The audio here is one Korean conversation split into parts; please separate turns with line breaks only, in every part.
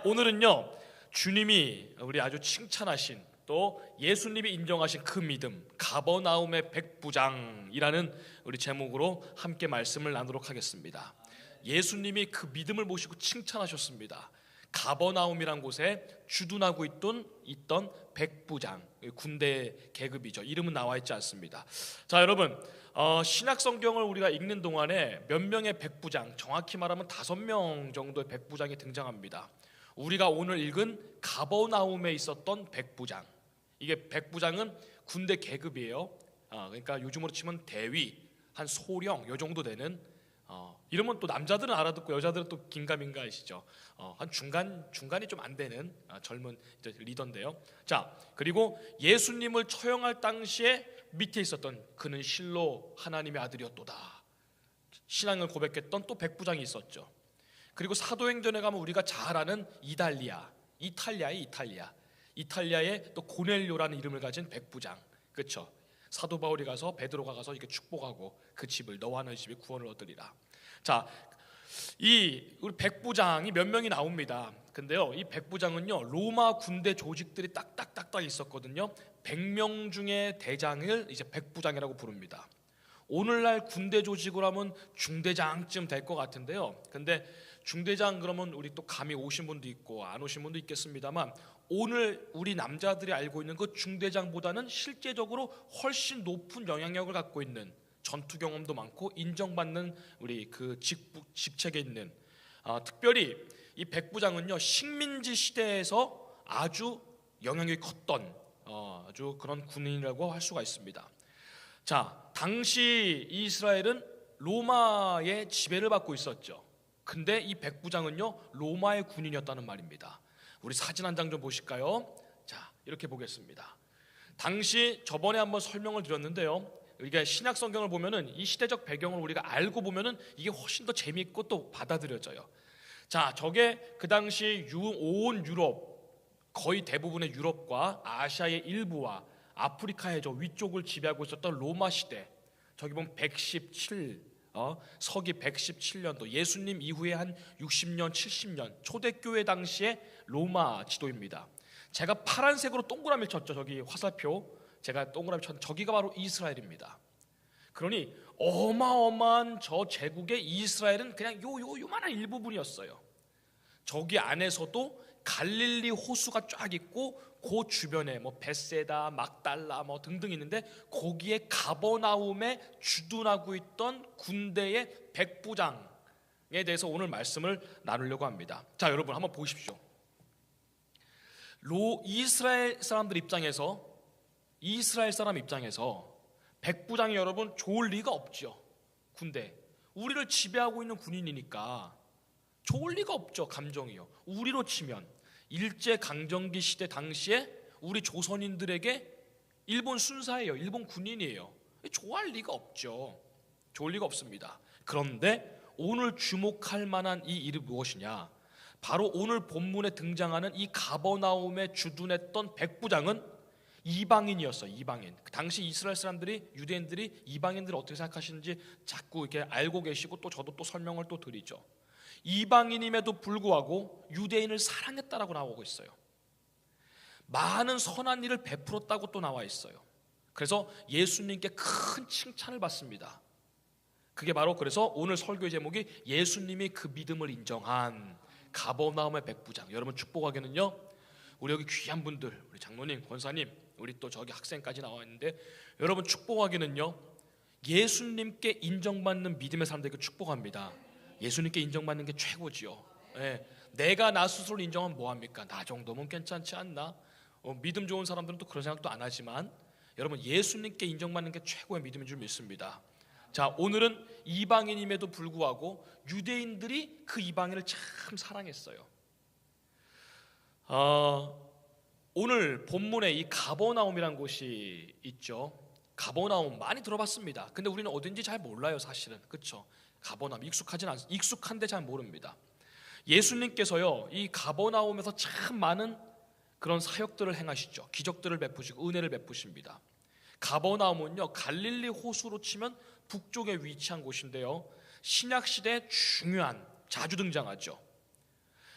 오늘은요, 주님이 우리 아주 칭찬하신, 또 예수님이 인정하신 그 믿음, 가버나움의 백부장이라는 우리 제목으로 함께 말씀을 나누도록 하겠습니다. 예수님이 그 믿음을 모시고 칭찬하셨습니다. 가버나움이란 곳에 주둔하고 있던 백부장, 군대 계급이죠. 이름은 나와 있지 않습니다. 자, 여러분, 신약 성경을 우리가 읽는 동안에 몇 명의 백부장, 정확히 말하면 5명 정도의 백부장이 등장합니다. 우리가 오늘 읽은 가버나움에 있었던 백부장, 이게 백부장은 군대 계급이에요. 그러니까 요즘으로 치면 대위, 한 소령 요 정도 되는, 이러면 또 남자들은 알아듣고 여자들은 또 긴가민가하시죠. 한 중간이 좀 안 되는 젊은 리더인데요. 자, 그리고 예수님을 처형할 당시에 밑에 있었던, 그는 실로 하나님의 아들이었도다, 신앙을 고백했던 또 백부장이 있었죠. 그리고 사도행전에 가면 우리가 잘 아는 이탈리아의 또 고넬료라는 이름을 가진 백부장, 그렇죠? 사도 바울이 가서, 베드로가 가서 이렇게 축복하고 그 집을, 너와 너희 집이 구원을 얻으리라. 자, 우리 백부장이 몇 명이 나옵니다. 근데요, 이 백부장은요, 로마 군대 조직들이 딱딱딱딱 있었거든요. 100명 중에 대장을 이제 백부장이라고 부릅니다. 오늘날 군대 조직으로 하면 중대장쯤 될 것 같은데요. 근데 중대장 그러면 우리 또 감히 오신 분도 있고 안 오신 분도 있겠습니다만, 오늘 우리 남자들이 알고 있는 그 중대장보다는 실제적으로 훨씬 높은 영향력을 갖고 있는, 전투 경험도 많고 인정받는 우리 그 직책에 있는, 특별히 이 백부장은요, 식민지 시대에서 아주 영향력이 컸던 아주 그런 군인이라고 할 수가 있습니다. 자, 당시 이스라엘은 로마의 지배를 받고 있었죠. 근데 이 백부장은요, 로마의 군인이었다는 말입니다. 우리 사진 한 장 좀 보실까요? 자, 이렇게 보겠습니다. 당시 저번에 한번 설명을 드렸는데요, 우리가 신약 성경을 보면은 이 시대적 배경을 우리가 알고 보면은 이게 훨씬 더 재미있고 또 받아들여져요. 자, 저게 그 당시 온 유럽, 거의 대부분의 유럽과 아시아의 일부와 아프리카의 저 위쪽을 지배하고 있었던 로마 시대, 저기 보면 117, 서기 117년도, 예수님 이후에 한 60년 70년 초대교회 당시의 로마 지도입니다. 제가 파란색으로 동그라미를 쳤죠. 저기 화살표 제가 동그라미 쳤는데 저기가 바로 이스라엘입니다. 그러니 어마어마한 저 제국의 이스라엘은 그냥 요만한 일부분이었어요. 저기 안에서도 갈릴리 호수가 쫙 있고 그 주변에 뭐 벳세다, 막달라 뭐 등등 있는데, 거기에 가버나움에 주둔하고 있던 군대의 백부장에 대해서 오늘 말씀을 나누려고 합니다. 자, 여러분 한번 보십시오. 이스라엘 사람 입장에서 백부장이 여러분 좋을 리가 없죠. 군대, 우리를 지배하고 있는 군인이니까 좋을 리가 없죠. 감정이요. 우리로 치면 일제강점기 시대 당시에 우리 조선인들에게 일본 순사예요. 일본 군인이에요. 좋아할 리가 없죠. 좋을 리가 없습니다. 그런데 오늘 주목할 만한 이 일이 무엇이냐? 바로 오늘 본문에 등장하는 이 가버나움에 주둔했던 백부장은 이방인이었어요. 이방인. 당시 이스라엘 사람들이, 유대인들이 이방인들을 어떻게 생각하시는지 자꾸 이렇게 알고 계시고, 또 저도 또 설명을 또 드리죠. 이방인임에도 불구하고 유대인을 사랑했다라고 나오고 있어요. 많은 선한 일을 베풀었다고 또 나와 있어요. 그래서 예수님께 큰 칭찬을 받습니다. 그게 바로, 그래서 오늘 설교의 제목이 예수님이 그 믿음을 인정한 가버나움의 백부장. 여러분 축복하기는요, 우리 여기 귀한 분들, 우리 장로님, 권사님, 우리 또 저기 학생까지 나와 있는데, 여러분 축복하기는요, 예수님께 인정받는 믿음의 사람들에게 축복합니다. 예수님께 인정받는 게 최고지요. 내가 나 스스로 인정하면 뭐합니까? 나 정도면 괜찮지 않나? 믿음 좋은 사람들은 또 그런 생각도 안 하지만, 여러분 예수님께 인정받는 게 최고의 믿음인 줄 믿습니다. 자, 오늘은 이방인임에도 불구하고 유대인들이 그 이방인을 참 사랑했어요. 오늘 본문에 이 가버나움이라는 곳이 있죠. 가버나움 많이 들어봤습니다. 근데 우리는 어딘지 잘 몰라요, 사실은. 그렇죠? 가버나움 익숙한데 잘 모릅니다. 예수님께서요, 이 가버나움에서 참 많은 그런 사역들을 행하시죠. 기적들을 베푸시고 은혜를 베푸십니다. 가버나움은요, 갈릴리 호수로 치면 북쪽에 위치한 곳인데요, 신약 시대에 자주 등장하죠.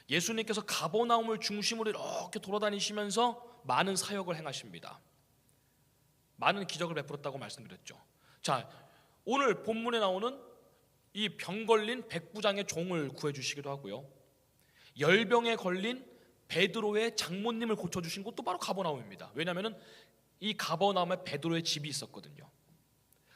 예수님께서 가버나움을 중심으로 이렇게 돌아다니시면서 많은 사역을 행하십니다. 많은 기적을 베풀었다고 말씀드렸죠. 자, 오늘 본문에 나오는 이 병 걸린 백부장의 종을 구해주시기도 하고요, 열병에 걸린 베드로의 장모님을 고쳐주신 곳도 바로 가버나움입니다. 왜냐하면 이 가버나움에 베드로의 집이 있었거든요.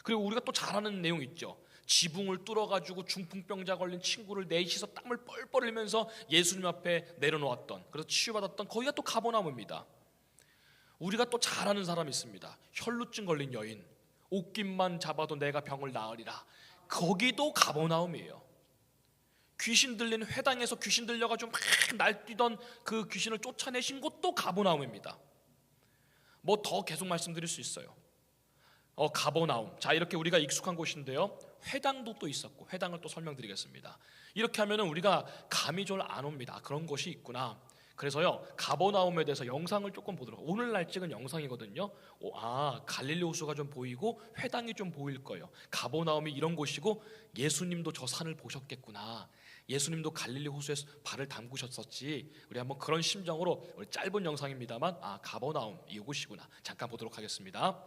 그리고 우리가 또 잘 아는 내용 있죠. 지붕을 뚫어가지고 중풍병자 걸린 친구를 넷이서 땀을 뻘뻘 흘리면서 예수님 앞에 내려놓았던, 그래서 치유받았던 거기가 또 가버나움입니다. 우리가 또 잘 아는 사람이 있습니다. 혈루증 걸린 여인, 옷깃만 잡아도 내가 병을 나으리라. 거기도 가버나움이에요. 귀신 들린 회당에서 귀신 들려가지고 막 날뛰던 그 귀신을 쫓아내신 곳도 가버나움입니다. 뭐 더 계속 말씀드릴 수 있어요. 가버나움. 자, 이렇게 우리가 익숙한 곳인데요, 회당도 또 있었고, 회당을 또 설명드리겠습니다. 이렇게 하면은 우리가 감이 잘 안 옵니다. 그런 곳이 있구나. 그래서요, 가버나움에 대해서 영상을 조금 보도록. 오늘날 찍은 영상이거든요. 갈릴리 호수가 좀 보이고 회당이 좀 보일 거예요. 가버나움이 이런 곳이고 예수님도 저 산을 보셨겠구나. 예수님도 갈릴리 호수에 발을 담그셨었지. 우리 한번 그런 심정으로, 우리 짧은 영상입니다만, 가버나움 이곳이구나. 잠깐 보도록 하겠습니다.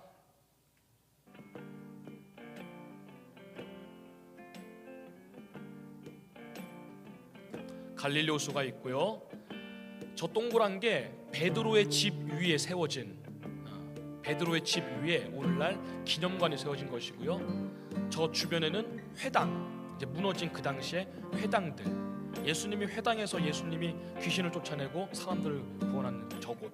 갈릴리 호수가 있고요, 저 동그란 게 베드로의 집 위에 세워진, 베드로의 집 위에 오늘날 기념관이 세워진 것이고요, 저 주변에는 회당, 이제 무너진 그 당시에 회당들, 예수님이 회당에서 예수님이 귀신을 쫓아내고 사람들을 구원하는 저곳.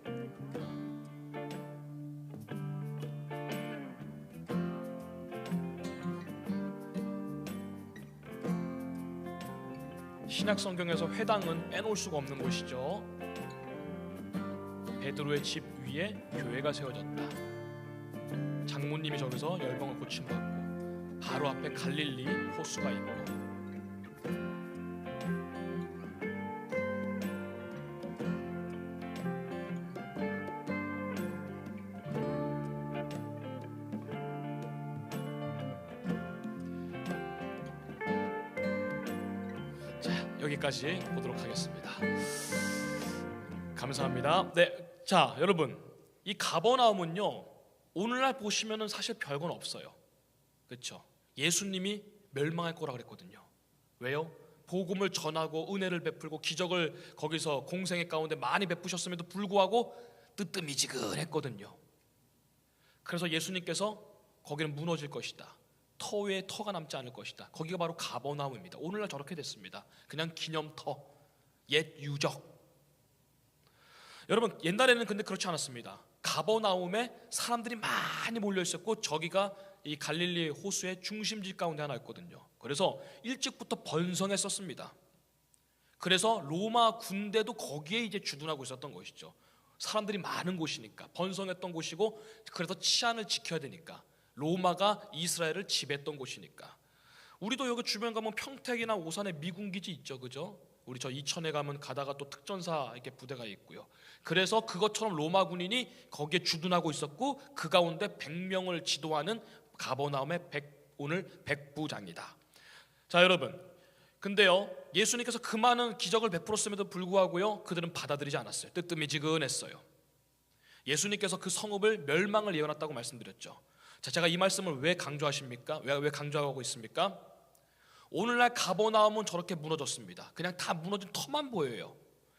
신약 성경에서 회당은 빼놓을 수가 없는 곳이죠. 베드로의 집 위에 교회가 세워졌다. 장모님이 저기서 열병을 고침받고, 바로 앞에 갈릴리 호수가 있고, 여기까지 보도록 하겠습니다. 감사합니다. 네, 자, 여러분, 이 가버나움은요, 오늘날 보시면은 사실 별건 없어요. 그렇죠? 예수님이 멸망할 거라 그랬거든요. 왜요? 복음을 전하고 은혜를 베풀고 기적을 거기서 공생의 가운데 많이 베푸셨음에도 불구하고 뜨뜨미지근했거든요. 그래서 예수님께서 거기는 무너질 것이다, 터 위에 터가 남지 않을 것이다. 거기가 바로 가버나움입니다. 오늘날 저렇게 됐습니다. 그냥 기념터, 옛 유적. 여러분, 옛날에는 근데 그렇지 않았습니다. 가버나움에 사람들이 많이 몰려 있었고, 저기가 이 갈릴리 호수의 중심지 가운데 하나였거든요. 그래서 일찍부터 번성했었습니다. 그래서 로마 군대도 거기에 이제 주둔하고 있었던 것이죠. 사람들이 많은 곳이니까, 번성했던 곳이고, 그래서 치안을 지켜야 되니까, 로마가 이스라엘을 지배했던 곳이니까. 우리도 여기 주변 가면 평택이나 오산에 미군 기지 있죠, 그죠? 우리 저 이천에 가면 가다가 또 특전사 이렇게 부대가 있고요. 그래서 그것처럼 로마 군인이 거기에 주둔하고 있었고, 그 가운데 100명을 지도하는 가버나움의 오늘 백부장이다. 자, 여러분, 근데요, 예수님께서 그 많은 기적을 베풀었음에도 불구하고요, 그들은 받아들이지 않았어요. 뜨뜨미지근했어요. 예수님께서 그 성읍을 멸망을 예언했다고 말씀드렸죠. 자, 제가 이 말씀을 왜 강조하십니까? 왜 강조하고 있습니까? 오늘날 가버나움은 저렇게 무너졌습니다. 그냥 다 무너진 터만 보여요.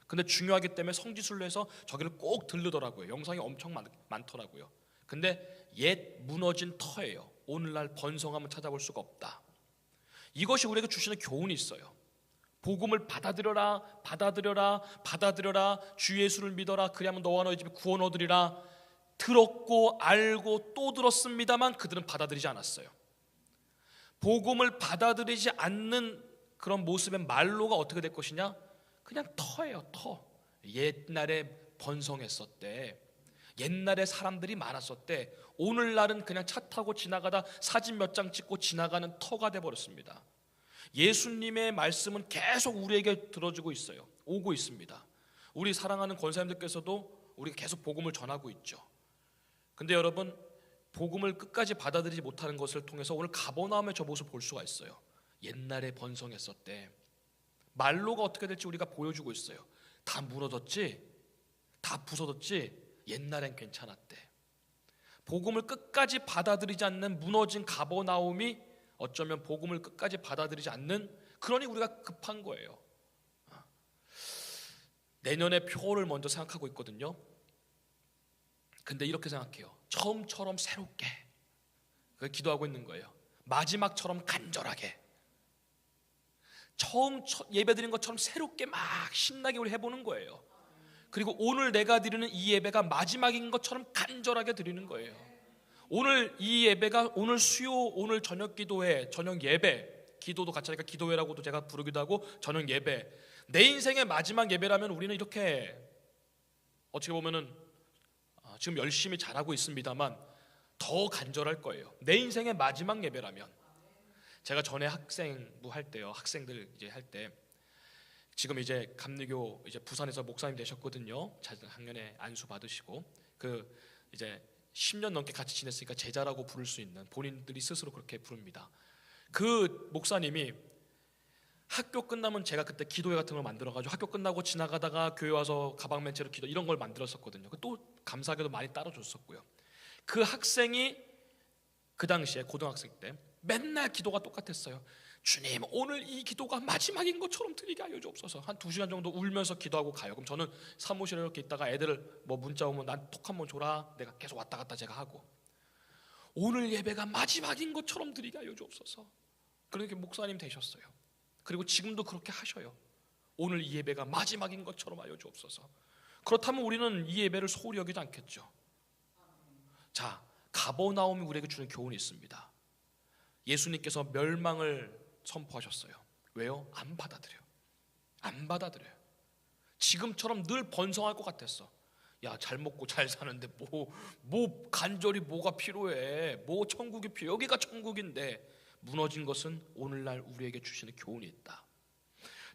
근데 중요하기 때문에 성지순례 해서 저기를 꼭 들르더라고요. 영상이 엄청 많더라고요. 근데 옛 무너진 터예요. 오늘날 번성하면 찾아볼 수가 없다. 이것이 우리에게 주시는 교훈이 있어요. 복음을 받아들여라, 받아들여라, 받아들여라. 주 예수를 믿어라. 그리하면 너와 너희 집에 구원 얻으리라. 들었고 알고 또 들었습니다만 그들은 받아들이지 않았어요. 복음을 받아들이지 않는 그런 모습의 말로가 어떻게 될 것이냐? 그냥 터예요, 터. 옛날에 번성했었대. 옛날에 사람들이 많았었대. 오늘날은 그냥 차 타고 지나가다 사진 몇 장 찍고 지나가는 터가 돼버렸습니다. 예수님의 말씀은 계속 우리에게 들어주고 있어요. 오고 있습니다. 우리 사랑하는 권사님들께서도 우리가 계속 복음을 전하고 있죠. 근데 여러분, 복음을 끝까지 받아들이지 못하는 것을 통해서 오늘 가버나움의 저 모습을 볼 수가 있어요. 옛날에 번성했었대. 말로가 어떻게 될지 우리가 보여주고 있어요. 다 무너졌지? 다 부서졌지? 옛날엔 괜찮았대. 복음을 끝까지 받아들이지 않는 무너진 가버나움이 어쩌면 복음을 끝까지 받아들이지 않는, 그러니 우리가 급한 거예요. 내년의 표를 먼저 생각하고 있거든요. 근데 이렇게 생각해요. 처음처럼 새롭게, 그걸 기도하고 있는 거예요. 마지막처럼 간절하게, 처음 예배드린 것처럼 새롭게 막 신나게 우리 해보는 거예요. 그리고 오늘 내가 드리는 이 예배가 마지막인 것처럼 간절하게 드리는 거예요. 오늘 이 예배가, 오늘 수요, 오늘 저녁 기도회, 저녁 예배, 기도도 같이 하니까 기도회라고도 제가 부르기도 하고 저녁 예배, 내 인생의 마지막 예배라면 우리는 이렇게 어떻게 보면은 지금 열심히 잘하고 있습니다만 더 간절할 거예요. 내 인생의 마지막 예배라면. 제가 전에 학생부 할 때요, 학생들 이제 할 때, 지금 이제 감리교 이제 부산에서 목사님 되셨거든요. 작년에 안수 받으시고, 그 이제 10년 넘게 같이 지냈으니까 제자라고 부를 수 있는, 본인들이 스스로 그렇게 부릅니다. 그 목사님이 학교 끝나면, 제가 그때 기도회 같은 걸 만들어가지고 학교 끝나고 지나가다가 교회 와서 가방 맨 채로 기도, 이런 걸 만들었었거든요. 또 감사하게도 많이 따라줬었고요. 그 학생이 그 당시에 고등학생 때 맨날 기도가 똑같았어요. 주님, 오늘 이 기도가 마지막인 것처럼 드리게 하여 주옵소서. 한 2시간 정도 울면서 기도하고 가요. 그럼 저는 사무실에 이렇게 있다가 애들 뭐 문자 오면 난 톡 한 번 줘라, 내가 계속 왔다 갔다 제가 하고, 오늘 예배가 마지막인 것처럼 드리게 하여 주옵소서. 그렇게 목사님 되셨어요. 그리고 지금도 그렇게 하셔요. 오늘 이 예배가 마지막인 것처럼 하여 주옵소서. 그렇다면 우리는 이 예배를 소홀히 여기지 않겠죠. 자, 가버나움이 우리에게 주는 교훈이 있습니다. 예수님께서 멸망을 선포하셨어요. 왜요? 안 받아들여요. 안 받아들여요. 지금처럼 늘 번성할 것 같았어. 야, 잘 먹고 잘 사는데 뭐 간절히 뭐가 필요해? 뭐 천국이 필요해? 여기가 천국인데. 무너진 것은 오늘날 우리에게 주시는 교훈이 있다.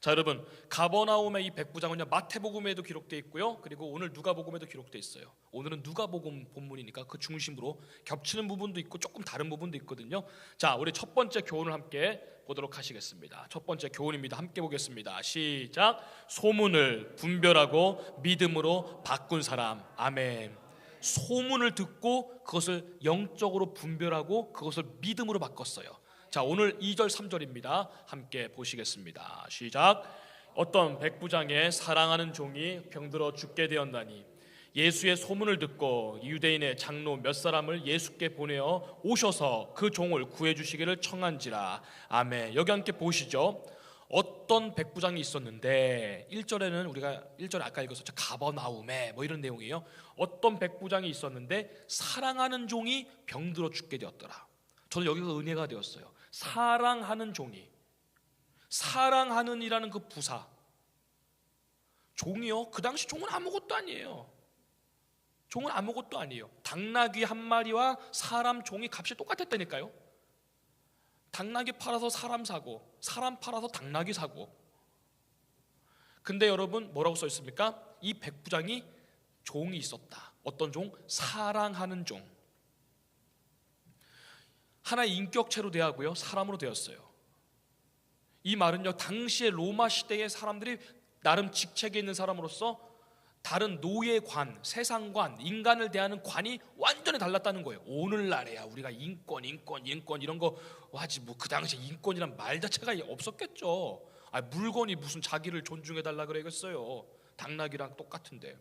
자, 여러분, 가버나움의 이 백부장은요, 마태복음에도 기록되어 있고요, 그리고 오늘 누가복음에도 기록되어 있어요. 오늘은 누가복음 본문이니까 그 중심으로 겹치는 부분도 있고 조금 다른 부분도 있거든요. 자, 우리 첫 번째 교훈을 함께 보도록 하시겠습니다. 첫 번째 교훈입니다. 함께 보겠습니다. 시작. 소문을 분별하고 믿음으로 바꾼 사람. 아멘. 소문을 듣고 그것을 영적으로 분별하고 그것을 믿음으로 바꿨어요. 자, 오늘 2절 3절입니다. 함께 보시겠습니다. 시작. 어떤 백부장의 사랑하는 종이 병들어 죽게 되었나니 예수의 소문을 듣고 유대인의 장로 몇 사람을 예수께 보내어 오셔서 그 종을 구해주시기를 청한지라. 아멘. 여기 함께 보시죠. 어떤 백부장이 있었는데, 1절에는 우리가 1절 아까 읽었었죠. 가버나움에 뭐 이런 내용이에요. 어떤 백부장이 있었는데 사랑하는 종이 병들어 죽게 되었더라. 저는 여기가 은혜가 되었어요. 사랑하는 종이, 사랑하는 이라는 그 부사, 종이요, 그 당시 종은 아무것도 아니에요. 종은 아무것도 아니에요. 당나귀 한 마리와 사람 종이 값이 똑같았다니까요. 당나귀 팔아서 사람 사고, 사람 팔아서 당나귀 사고. 근데 여러분, 뭐라고 써 있습니까? 이 백부장이 종이 있었다. 어떤 종? 사랑하는 종. 하나의 인격체로 대하고요, 사람으로 되었어요. 이 말은요, 당시의 로마 시대의 사람들이 나름 직책에 있는 사람으로서 다른 노예관, 세상관, 인간을 대하는 관이 완전히 달랐다는 거예요. 오늘날에야 우리가 인권 이런 거 하지, 뭐 그 당시에 인권이란 말 자체가 없었겠죠. 물건이 무슨 자기를 존중해달라 그러겠어요. 당나귀랑 똑같은데.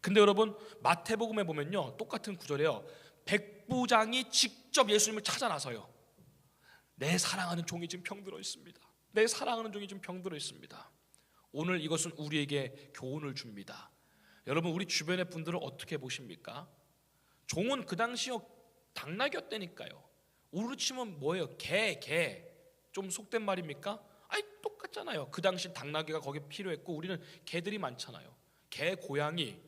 근데 여러분, 마태복음에 보면요, 똑같은 구절이에요. 백부장이 직접 예수님을 찾아 나서요. 내 사랑하는 종이 지금 병들어 있습니다. 내 사랑하는 종이 지금 병들어 있습니다. 오늘 이것은 우리에게 교훈을 줍니다. 여러분, 우리 주변의 분들을 어떻게 보십니까? 종은 그 당시요, 당나귀였다니까요. 우리로 치면 뭐예요? 개. 좀 속된 말입니까? 아니, 똑같잖아요. 그 당시 당나귀가 거기 필요했고 우리는 개들이 많잖아요. 개, 고양이.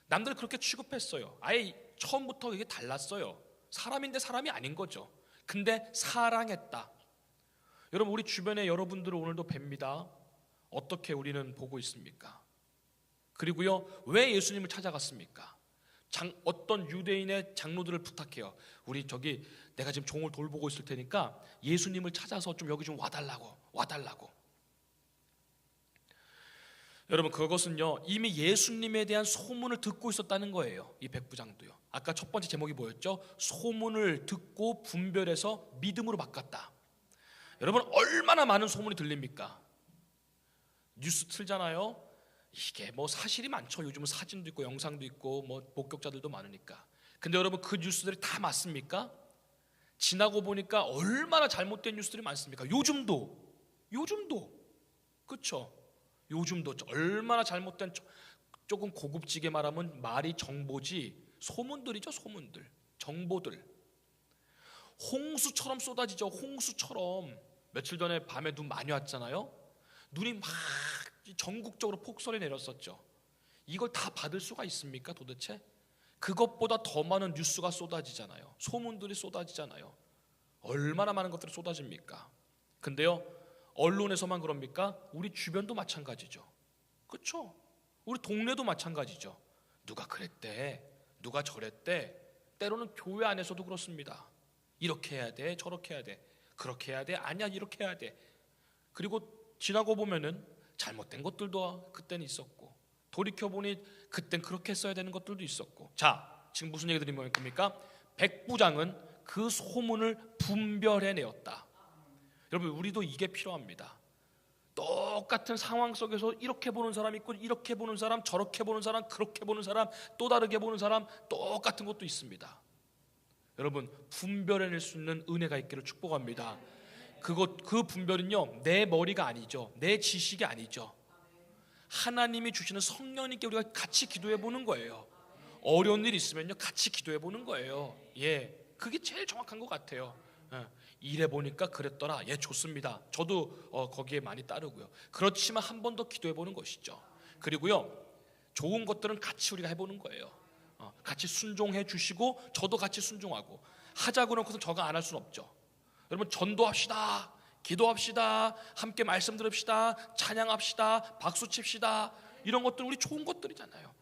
남들 그렇게 취급했어요. 아예 처음부터 이게 달랐어요. 사람인데 사람이 아닌 거죠. 근데 사랑했다. 여러분, 우리 주변에 여러분들을 오늘도 뵙니다. 어떻게 우리는 보고 있습니까? 그리고요, 왜 예수님을 찾아갔습니까? 어떤 유대인의 장로들을 부탁해요. 우리 저기 내가 지금 종을 돌보고 있을 테니까 예수님을 찾아서 좀 여기 좀 와달라고. 여러분, 그것은요 이미 예수님에 대한 소문을 듣고 있었다는 거예요. 이 백부장도요. 아까 첫 번째 제목이 뭐였죠? 소문을 듣고 분별해서 믿음으로 바꿨다. 여러분, 얼마나 많은 소문이 들립니까? 뉴스 틀잖아요. 이게 뭐 사실이 많죠. 요즘은 사진도 있고 영상도 있고 뭐 목격자들도 많으니까. 근데 여러분, 그 뉴스들이 다 맞습니까? 지나고 보니까 얼마나 잘못된 뉴스들이 많습니까? 요즘도 그렇죠? 요즘도 얼마나 잘못된, 조금 고급지게 말하면 말이 정보지 소문들이죠. 소문들, 정보들. 홍수처럼 쏟아지죠. 홍수처럼. 며칠 전에 밤에 눈 많이 왔잖아요. 눈이 막 전국적으로 폭설이 내렸었죠. 이걸 다 받을 수가 있습니까 도대체? 그것보다 더 많은 뉴스가 쏟아지잖아요. 소문들이 쏟아지잖아요. 얼마나 많은 것들이 쏟아집니까? 근데요, 언론에서만 그럽니까? 우리 주변도 마찬가지죠. 그렇죠? 우리 동네도 마찬가지죠. 누가 그랬대, 누가 저랬대. 때로는 교회 안에서도 그렇습니다. 이렇게 해야 돼, 저렇게 해야 돼, 그렇게 해야 돼, 아니야 이렇게 해야 돼. 그리고 지나고 보면은 잘못된 것들도 그때는 있었고, 돌이켜보니 그땐 그렇게 했어야 되는 것들도 있었고. 자, 지금 무슨 얘기 드리는 겁니까? 백부장은 그 소문을 분별해내었다. 여러분, 우리도 이게 필요합니다. 똑같은 상황 속에서 이렇게 보는 사람 있고, 이렇게 보는 사람, 저렇게 보는 사람, 그렇게 보는 사람, 또 다르게 보는 사람, 똑같은 것도 있습니다. 여러분, 분별해낼 수 있는 은혜가 있기를 축복합니다. 그 분별은요 내 머리가 아니죠. 내 지식이 아니죠. 하나님이 주시는 성령님께 우리가 같이 기도해 보는 거예요. 어려운 일 있으면요 같이 기도해 보는 거예요. 예, 그게 제일 정확한 것 같아요. 일해 보니까 그랬더라. 예, 좋습니다. 저도 거기에 많이 따르고요. 그렇지만 한 번 더 기도해 보는 것이죠. 그리고요, 좋은 것들은 같이 우리가 해보는 거예요. 같이 순종해 주시고 저도 같이 순종하고. 하자고 놓고서 저가 안 할 수는 없죠. 여러분, 전도합시다, 기도합시다, 함께 말씀 들읍시다, 찬양합시다, 박수 칩시다. 이런 것들 우리 좋은 것들이잖아요.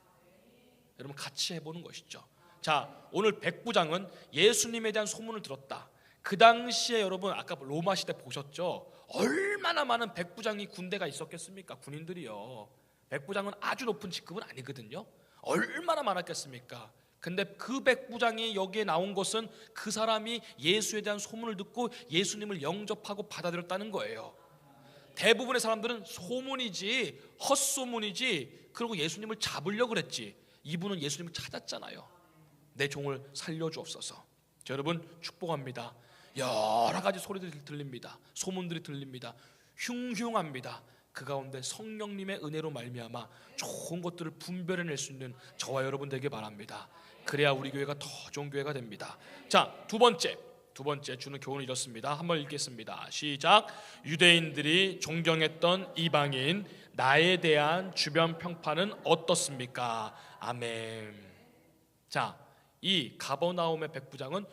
여러분, 같이 해보는 것이죠. 자, 오늘 백부장은 예수님에 대한 소문을 들었다. 그 당시에 여러분, 아까 로마 시대 보셨죠? 얼마나 많은 백부장이 군대가 있었겠습니까? 군인들이요. 백부장은 아주 높은 직급은 아니거든요. 얼마나 많았겠습니까? 근데 그 백부장이 여기에 나온 것은 그 사람이 예수에 대한 소문을 듣고 예수님을 영접하고 받아들였다는 거예요. 대부분의 사람들은 소문이지, 헛소문이지, 그리고 예수님을 잡으려고 그랬지. 이분은 예수님을 찾았잖아요. 내 종을 살려주옵소서. 자, 여러분, 축복합니다. 여러 가지 소리들이 들립니다. 소문들이 들립니다. 흉흉합니다. 그 가운데 성령님의 은혜로 말미암아 좋은 것들을 분별해낼 수 있는 저와 여러분 되게 바랍니다. 그래야 우리 교회가 더 좋은 교회가 됩니다. 자, 두 번째 주는 교훈은 이렇습니다. 한번 읽겠습니다. 시작. 유대인들이 존경했던 이방인, 나에 대한 주변 평판은 어떻습니까? 아멘. 자, 이 가버나움의 백부장은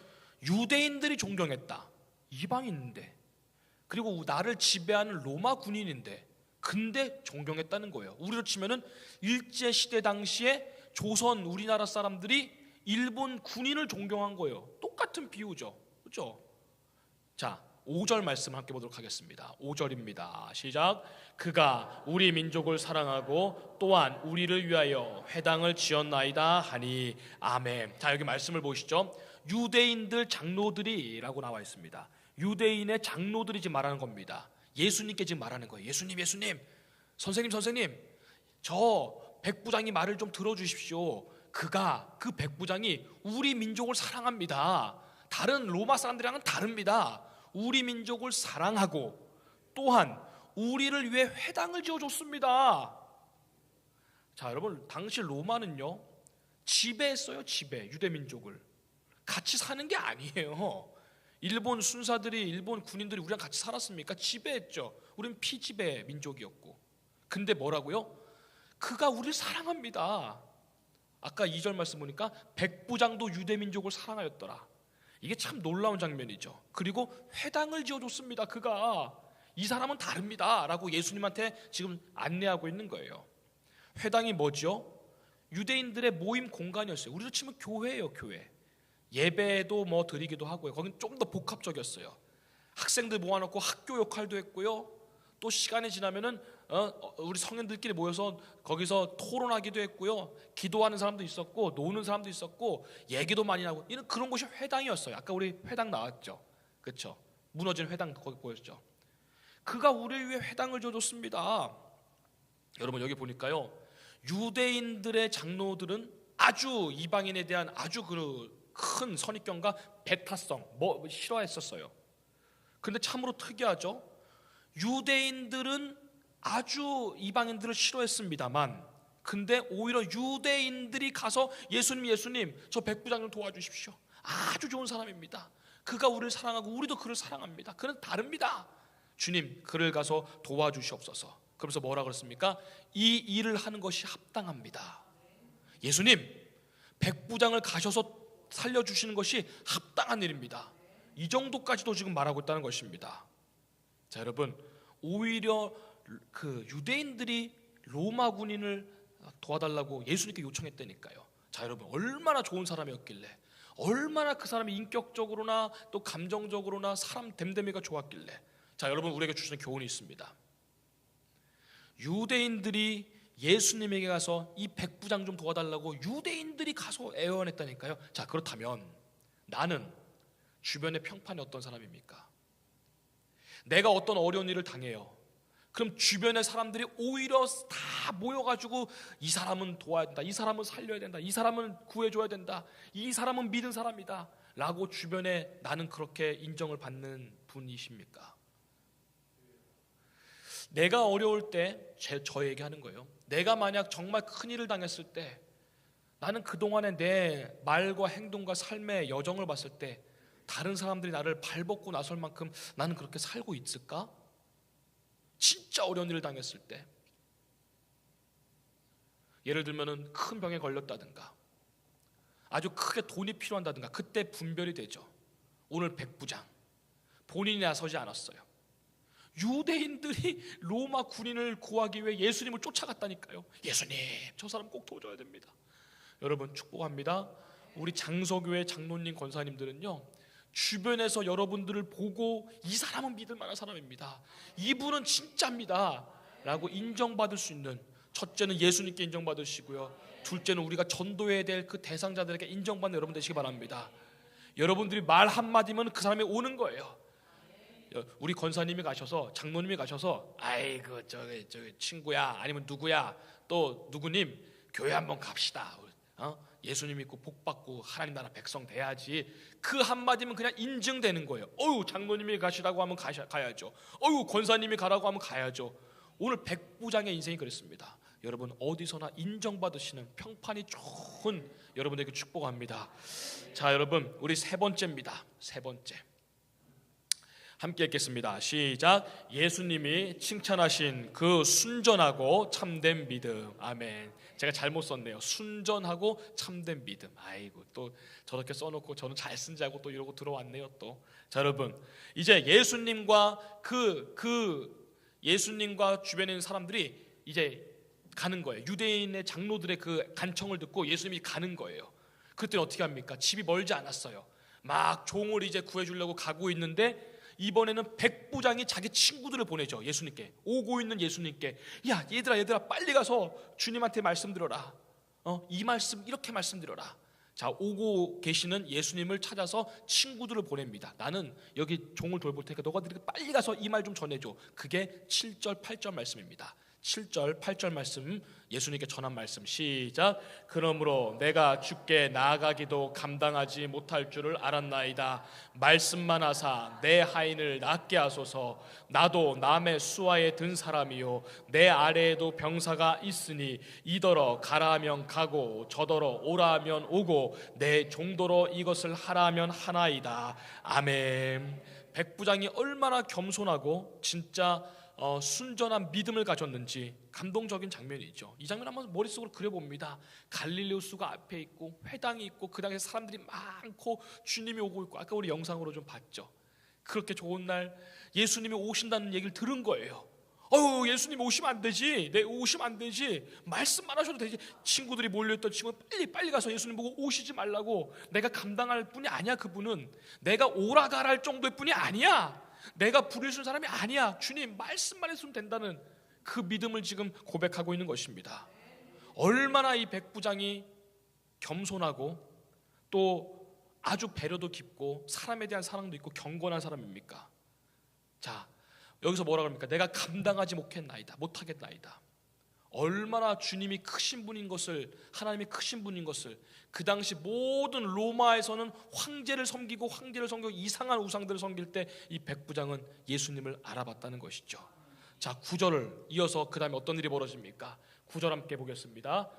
유대인들이 존경했다. 이방인인데, 그리고 나를 지배하는 로마 군인인데, 근데 존경했다는 거예요. 우리로 치면은 일제 시대 당시에 조선 우리나라 사람들이 일본 군인을 존경한 거예요. 똑같은 비유죠. 그렇죠? 자, 5절 말씀 함께 보도록 하겠습니다. 5절입니다. 시작. 그가 우리 민족을 사랑하고 또한 우리를 위하여 회당을 지었나이다 하니. 아멘. 자, 여기 말씀을 보시죠. 유대인들 장로들이라고 나와 있습니다. 유대인의 장로들이 지금 말하는 겁니다. 예수님께 지금 말하는 거예요. 예수님, 선생님, 저 백부장이 말을 좀 들어주십시오. 그 백부장이 우리 민족을 사랑합니다. 다른 로마 사람들이랑은 다릅니다. 우리 민족을 사랑하고 또한 우리를 위해 회당을 지어줬습니다. 자, 여러분, 당시 로마는요 지배했어요. 유대 민족을 같이 사는 게 아니에요. 일본 순사들이, 일본 군인들이 우리랑 같이 살았습니까? 지배했죠. 우린 피지배 민족이었고. 근데 뭐라고요? 그가 우리를 사랑합니다. 아까 2절 말씀 보니까 백부장도 유대 민족을 사랑하였더라. 이게 참 놀라운 장면이죠. 그리고 회당을 지어줬습니다. 그가 이 사람은 다릅니다 라고 예수님한테 지금 안내하고 있는 거예요. 회당이 뭐죠? 유대인들의 모임 공간이었어요. 우리로 치면 교회예요. 교회. 예배도 뭐 드리기도 하고요. 거긴 좀 더 복합적이었어요. 학생들 모아놓고 학교 역할도 했고요. 또 시간이 지나면은 우리 성인들끼리 모여서 거기서 토론하기도 했고요. 기도하는 사람도 있었고 노는 사람도 있었고 얘기도 많이 하고 이런 그런 곳이 회당이었어요. 아까 우리 회당 나왔죠. 그렇죠? 무너진 회당 거기 보였죠. 그가 우리를 위해 회당을 줘줬습니다. 여러분 여기 보니까요. 유대인들의 장로들은 아주 이방인에 대한 아주 큰 선입견과 배타성 싫어했었어요. 근데 참으로 특이하죠. 유대인들은 아주 이방인들을 싫어했습니다만 근데 오히려 유대인들이 가서 예수님 저 백부장 좀 도와주십시오. 아주 좋은 사람입니다. 그가 우리를 사랑하고 우리도 그를 사랑합니다. 그는 다릅니다. 주님 그를 가서 도와주시옵소서. 그러면서 뭐라 그랬습니까? 이 일을 하는 것이 합당합니다. 예수님 백부장을 가셔서 살려주시는 것이 합당한 일입니다. 이 정도까지도 지금 말하고 있다는 것입니다. 자 여러분 오히려 그 유대인들이 로마 군인을 도와달라고 예수님께 요청했다니까요. 자 여러분 얼마나 좋은 사람이었길래 얼마나 그 사람이 인격적으로나 또 감정적으로나 사람 됨됨이가 좋았길래 자 여러분 우리에게 주시는 교훈이 있습니다. 유대인들이 예수님에게 가서 이 백부장 좀 도와달라고 유대인들이 가서 애원했다니까요. 자 그렇다면 나는 주변의 평판이 어떤 사람입니까? 내가 어떤 어려운 일을 당해요. 그럼 주변의 사람들이 오히려 다 모여가지고 이 사람은 도와야 된다, 이 사람은 살려야 된다, 이 사람은 구해줘야 된다, 이 사람은 믿은 사람이다 라고 주변에 나는 그렇게 인정을 받는 분이십니까? 내가 어려울 때 저에게 하는 거예요. 내가 만약 정말 큰일을 당했을 때 나는 그동안에 내 말과 행동과 삶의 여정을 봤을 때 다른 사람들이 나를 발벗고 나설 만큼 나는 그렇게 살고 있을까? 진짜 어려운 일을 당했을 때 예를 들면 큰 병에 걸렸다든가 아주 크게 돈이 필요한다든가 그때 분별이 되죠. 오늘 백부장 본인이 나서지 않았어요. 유대인들이 로마 군인을 구하기 위해 예수님을 쫓아갔다니까요. 예수님 저 사람 꼭 도와줘야 됩니다. 여러분 축복합니다. 우리 장서교회 장로님 권사님들은요 주변에서 여러분들을 보고 이 사람은 믿을 만한 사람입니다, 이분은 진짜입니다 라고 인정받을 수 있는, 첫째는 예수님께 인정받으시고요, 둘째는 우리가 전도해야 될 그 대상자들에게 인정받는 여러분 되시기 바랍니다. 여러분들이 말 한마디면 그 사람이 오는 거예요. 우리 권사님이 가셔서 장로님이 가셔서 아이고 저기 친구야 아니면 누구야 또 누구님 교회 한번 갑시다, 예수님 믿고 복 받고 하나님 나라 백성 돼야지, 그 한마디면 그냥 인증되는 거예요. 어유 장로님이 가시라고 하면 가야죠. 어유 권사님이 가라고 하면 가야죠. 오늘 백부장의 인생이 그랬습니다. 여러분 어디서나 인정받으시는 평판이 좋은 여러분에게 축복합니다. 자 여러분 우리 세 번째입니다. 세 번째 함께 읽겠습니다. 시작. 예수님이 칭찬하신 그 순전하고 참된 믿음. 아멘. 제가 잘못 썼네요. 순전하고 참된 믿음. 아이고 또 저렇게 써놓고 저는 잘 쓴 자고 또 이러고 들어왔네요 또. 자 여러분 이제 예수님과 예수님과 주변에 있는 사람들이 이제 가는 거예요. 유대인의 장로들의 그 간청을 듣고 예수님이 가는 거예요. 그때 어떻게 합니까? 집이 멀지 않았어요. 막 종을 이제 구해주려고 가고 있는데 이번에는 백부장이 자기 친구들을 보내죠. 예수님께, 오고 있는 예수님께, 야 얘들아 빨리 가서 주님한테 말씀드려라. 이 말씀 이렇게 말씀드려라. 자 오고 계시는 예수님을 찾아서 친구들을 보냅니다. 나는 여기 종을 돌볼 테니까 너가 빨리 가서 이 말 좀 전해줘. 그게 7절 8절 말씀입니다. 7절 8절 말씀 예수님께 전한 말씀. 시작. 그러므로 내가 주께 나아가기도 감당하지 못할 줄을 알았나이다. 말씀만 하사 내 하인을 낫게 하소서. 나도 남의 수하에 든 사람이요 내 아래에도 병사가 있으니 이더러 가라 하면 가고 저더러 오라 하면 오고 내 종도로 이것을 하라 하면 하나이다. 아멘. 백부장이 얼마나 겸손하고 진짜 순전한 믿음을 가졌는지 감동적인 장면이죠. 이 장면 한번 머릿속으로 그려봅니다. 갈릴레우스가 앞에 있고 회당이 있고 그 당시에 사람들이 많고 주님이 오고 있고 아까 우리 영상으로 좀 봤죠. 그렇게 좋은 날 예수님이 오신다는 얘기를 들은 거예요. 예수님 오시면 안 되지, 오시면 안 되지, 말씀만 하셔도 되지. 친구들이 몰려있던 친구 빨리 가서 예수님 보고 오시지 말라고. 내가 감당할 뿐이 아니야. 그분은 내가 오라 가랄 정도의 뿐이 아니야. 내가 부르시는 사람이 아니야. 주님 말씀만 했으면 된다는 그 믿음을 지금 고백하고 있는 것입니다. 얼마나 이 백부장이 겸손하고 또 아주 배려도 깊고 사람에 대한 사랑도 있고 경건한 사람입니까? 자, 여기서 뭐라 그럽니까? 내가 감당하지 못하겠나이다. 얼마나 주님이 크신 분인 것을, 하나님이 크신 분인 것을, 그 당시 모든 로마에서는 황제를 섬기고 이상한 우상들을 섬길 때 이 백부장은 예수님을 알아봤다는 것이죠. 자, 9절을 이어서 그 다음에 어떤 일이 벌어집니까? 9절 함께 보겠습니다.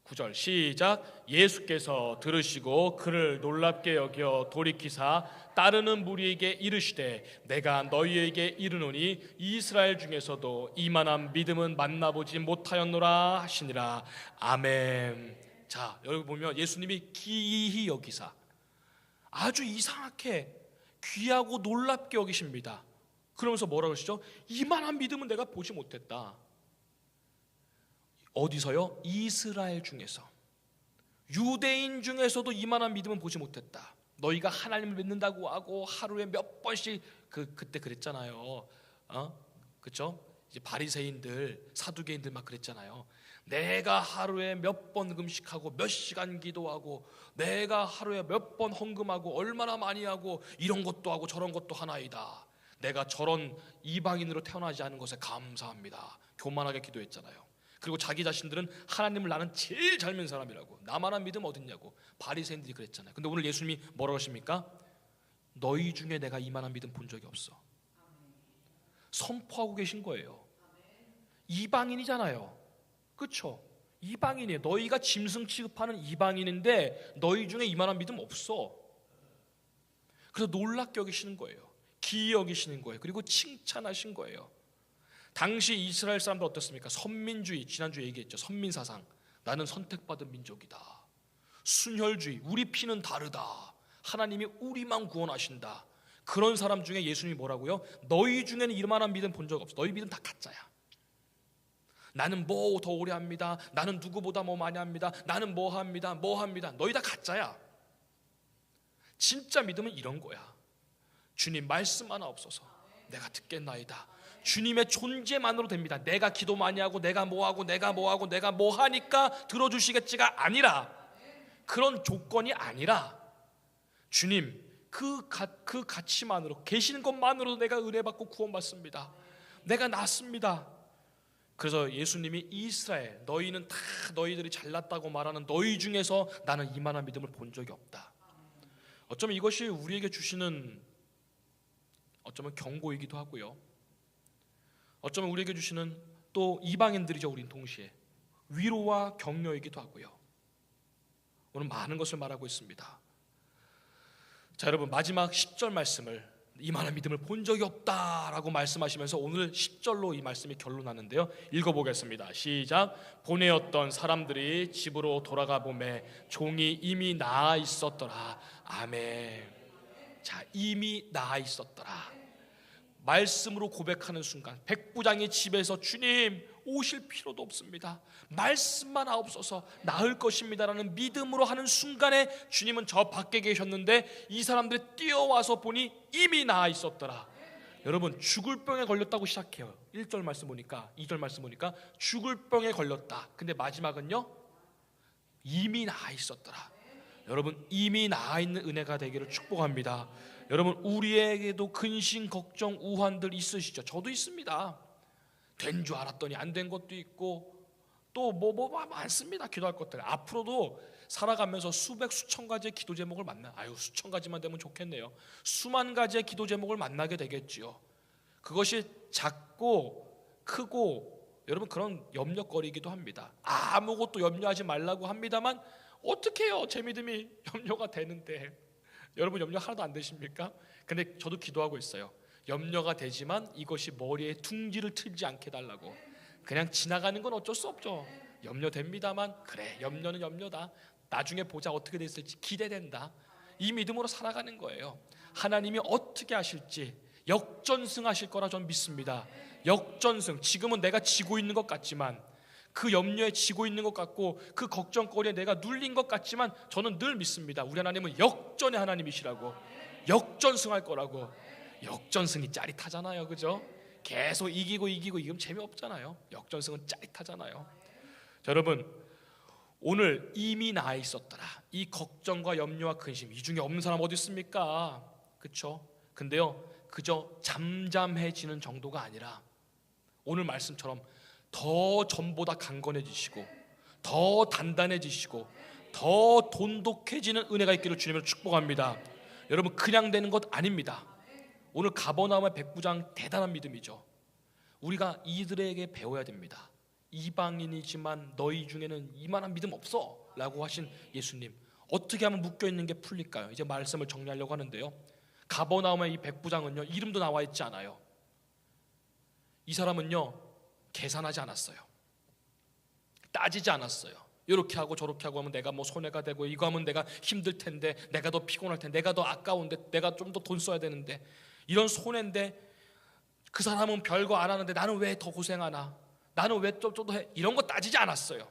9절 시작. 예수께서 들으시고 그를 놀랍게 여겨 돌이키사 따르는 무리에게 이르시되 내가 너희에게 이르노니 이스라엘 중에서도 이만한 믿음은 만나보지 못하였노라 하시니라. 아멘. 자, 여기 보면 예수님이 기이히 여기사 아주 이상하게 귀하고 놀랍게 여기십니다. 그러면서 뭐라 그러시죠? 이만한 믿음은 내가 보지 못했다. 어디서요? 이스라엘 중에서, 유대인 중에서도 이만한 믿음은 보지 못했다. 너희가 하나님을 믿는다고 하고 하루에 몇 번씩 그때 그랬잖아요. 그렇죠? 이제 바리새인들, 사두개인들 막 그랬잖아요. 내가 하루에 몇 번 금식하고 몇 시간 기도하고 내가 하루에 몇 번 헌금하고 얼마나 많이 하고 이런 것도 하고 저런 것도 하나이다. 내가 저런 이방인으로 태어나지 않은 것에 감사합니다. 교만하게 기도했잖아요. 그리고 자기 자신들은 하나님을 나는 제일 잘 믿는 사람이라고, 나만한 믿음 어딨냐고 바리새인들이 그랬잖아요. 근데 오늘 예수님이 뭐라고 하십니까? 너희 중에 내가 이만한 믿음 본 적이 없어. 선포하고 계신 거예요. 이방인이잖아요. 그렇죠? 이방인이에요. 너희가 짐승 취급하는 이방인인데 너희 중에 이만한 믿음 없어. 그래서 놀랍게 여기시는 거예요. 기이 여기시는 거예요. 그리고 칭찬하신 거예요. 당시 이스라엘 사람들 어떻습니까? 선민주의, 지난주에 얘기했죠. 선민사상, 나는 선택받은 민족이다. 순혈주의, 우리 피는 다르다. 하나님이 우리만 구원하신다. 그런 사람 중에 예수님이 뭐라고요? 너희 중에는 이만한 믿음 본 적 없어. 너희 믿음 다 가짜야. 나는 뭐 더 오래 합니다. 나는 누구보다 뭐 많이 합니다. 나는 뭐 합니다. 너희 다 가짜야. 진짜 믿음은 이런 거야. 주님 말씀 하나 없어서 내가 듣겠나이다. 주님의 존재만으로 됩니다. 내가 기도 많이 하고 내가 뭐 하니까 들어주시겠지가 아니라, 그런 조건이 아니라 주님 그 가치만으로 계시는 것만으로도 내가 은혜받고 구원받습니다. 내가 낫습니다. 그래서 예수님이 이스라엘, 너희는 다 너희들이 잘났다고 말하는 너희 중에서 나는 이만한 믿음을 본 적이 없다. 어쩌면 이것이 우리에게 주시는 어쩌면 경고이기도 하고요. 어쩌면 우리에게 주시는 또 이방인들이죠. 우린 동시에 위로와 격려이기도 하고요. 오늘 많은 것을 말하고 있습니다. 자, 여러분 마지막 10절 말씀을, 이만한 믿음을 본 적이 없다라고 말씀하시면서 오늘 10절로 이 말씀이 결론나는데요. 읽어보겠습니다. 시작. 보내었던 사람들이 집으로 돌아가 보매 종이 이미 나아 있었더라. 아멘. 자, 이미 나아 있었더라. 말씀으로 고백하는 순간 백부장이 집에서 주님 오실 필요도 없습니다. 말씀만 하옵소서 나을 것입니다라는 믿음으로 하는 순간에 주님은 저 밖에 계셨는데 이 사람들이 뛰어와서 보니 이미 나아 있었더라. 여러분 죽을 병에 걸렸다고 시작해요. 1절 말씀 보니까 2절 말씀 보니까 죽을 병에 걸렸다. 근데 마지막은요 이미 나아 있었더라. 여러분 이미 나아 있는 은혜가 되기를 축복합니다. 여러분 우리에게도 근심, 걱정, 우환들 있으시죠? 저도 있습니다. 된 줄 알았더니 안 된 것도 있고 또 뭐 많습니다. 기도할 것들. 앞으로도 살아가면서 수천 가지의 기도 제목을 수천 가지만 되면 좋겠네요. 수만 가지의 기도 제목을 만나게 되겠지요. 그것이 작고 크고 여러분 그런 염려거리이기도 합니다. 아무것도 염려하지 말라고 합니다만 어떻게 해요? 제 믿음이 염려가 되는데. 여러분 염려 하나도 안 되십니까? 근데 저도 기도하고 있어요. 염려가 되지만 이것이 머리에 둥지를 틀지 않게 해달라고. 그냥 지나가는 건 어쩔 수 없죠. 염려됩니다만 그래 염려는 염려다. 나중에 보자 어떻게 됐을지 기대된다. 이 믿음으로 살아가는 거예요. 하나님이 어떻게 하실지 역전승하실 거라 저는 믿습니다. 역전승. 지금은 내가 지고 있는 것 같지만 그 염려에 지고 있는 것 같고 그 걱정거리에 내가 눌린 것 같지만 저는 늘 믿습니다. 우리 하나님은 역전의 하나님이시라고. 역전승할 거라고. 역전승이 짜릿하잖아요. 그죠? 계속 이기면 재미없잖아요. 역전승은 짜릿하잖아요. 자, 여러분, 오늘 이미 나에 있었더라. 이 걱정과 염려와 근심, 이 중에 없는 사람 어디 있습니까? 그렇죠? 근데요, 그저 잠잠해지는 정도가 아니라 오늘 말씀처럼 더 전보다 강건해지시고 더 단단해지시고 더 돈독해지는 은혜가 있기를 주님으로 축복합니다. 여러분, 그냥 되는 것 아닙니다. 오늘 가버나움의 백부장 대단한 믿음이죠. 우리가 이들에게 배워야 됩니다. 이방인이지만 너희 중에는 이만한 믿음 없어 라고 하신 예수님, 어떻게 하면 묶여있는 게 풀릴까요? 이제 말씀을 정리하려고 하는데요, 가버나움의 이 백부장은요, 이름도 나와 있지 않아요. 이 사람은요, 계산하지 않았어요. 따지지 않았어요. 이렇게 하고 저렇게 하고 하면 내가 뭐 손해가 되고, 이거 하면 내가 힘들 텐데, 내가 더 피곤할 텐데, 내가 더 아까운데, 내가 좀 더 돈 써야 되는데, 이런 손해인데 그 사람은 별거 안 하는데 나는 왜 더 고생하나, 나는 왜 좀 더 해, 이런 거 따지지 않았어요.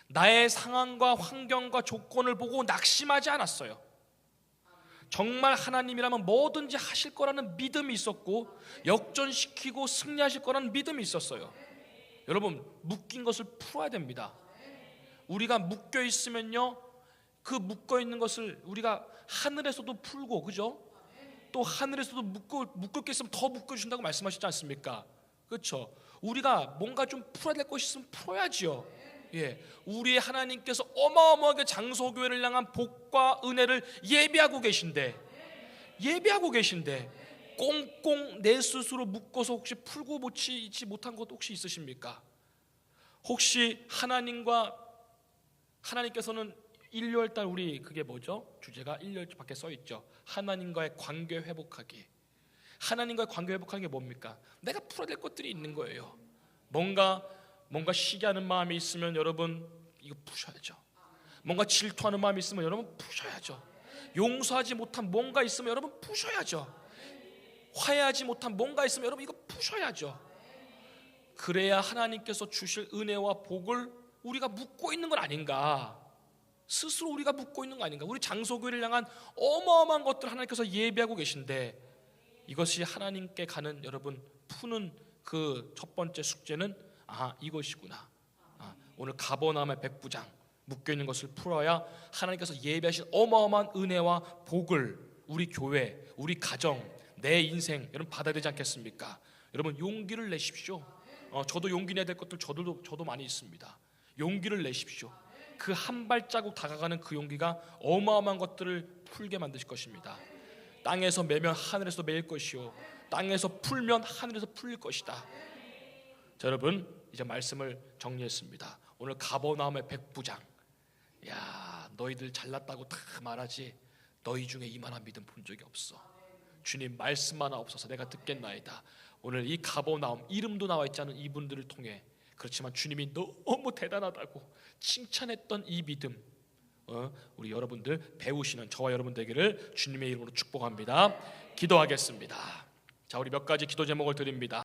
나의 상황과 환경과 조건을 보고 낙심하지 않았어요. 정말 하나님이라면 뭐든지 하실 거라는 믿음이 있었고, 역전시키고 승리하실 거라는 믿음이 있었어요. 여러분, 묶인 것을 풀어야 됩니다. 우리가 묶여 있으면요, 그 묶어 있는 것을 우리가 하늘에서도 풀고, 그죠? 또 하늘에서도 묶을 게 있으면 더 묶어 주신다고 말씀하시지 않습니까? 그렇죠? 우리가 뭔가 좀 풀어야 될 것이 있으면 풀어야지요. 예, 우리의 하나님께서 어마어마하게 장소교회를 향한 복과 은혜를 예비하고 계신데 꽁꽁 내 스스로 묶어서 혹시 풀고 고치지 못한 것 혹시 있으십니까? 혹시 하나님께서는 일요일날 우리 그게 뭐죠? 주제가 일요일 밖에 써 있죠. 하나님과의 관계 회복하기. 하나님과의 관계 회복하는 게 뭡니까? 내가 풀어야 될 것들이 있는 거예요. 뭔가 시기하는 마음이 있으면 여러분 이거 푸셔야죠. 뭔가 질투하는 마음이 있으면 여러분 푸셔야죠. 용서하지 못한 뭔가 있으면 여러분 푸셔야죠. 화해하지 못한 뭔가 있으면 여러분 이거 푸셔야죠. 그래야 하나님께서 주실 은혜와 복을 우리가 묻고 있는 건 아닌가, 스스로 우리가 묻고 있는 거 아닌가. 우리 장소교회를 향한 어마어마한 것들 하나님께서 예비하고 계신데, 이것이 하나님께 가는 여러분 푸는 그 첫 번째 숙제는 이것이구나. 오늘 가버나움의 백부장 묶여있는 것을 풀어야 하나님께서 예비하신 어마어마한 은혜와 복을 우리 교회, 우리 가정, 내 인생 여러분 받아야 되지 않겠습니까? 여러분 용기를 내십시오. 저도 용기 내야 될 것들 저도 많이 있습니다. 용기를 내십시오. 그 한 발자국 다가가는 그 용기가 어마어마한 것들을 풀게 만드실 것입니다. 땅에서 매면 하늘에서 매일 것이요, 땅에서 풀면 하늘에서 풀릴 것이다. 자, 여러분 이제 말씀을 정리했습니다. 오늘 가버나움의 백부장, 야, 너희들 잘났다고 다 말하지 너희 중에 이만한 믿음 본 적이 없어. 주님 말씀 하나 없어서 내가 듣겠나이다. 오늘 이 가버나움, 이름도 나와 있지 않은 이분들을 통해, 그렇지만 주님이 너무 대단하다고 칭찬했던 이 믿음, 우리 여러분들 배우시는 저와 여러분 되기를 주님의 이름으로 축복합니다. 기도하겠습니다. 자, 우리 몇 가지 기도 제목을 드립니다.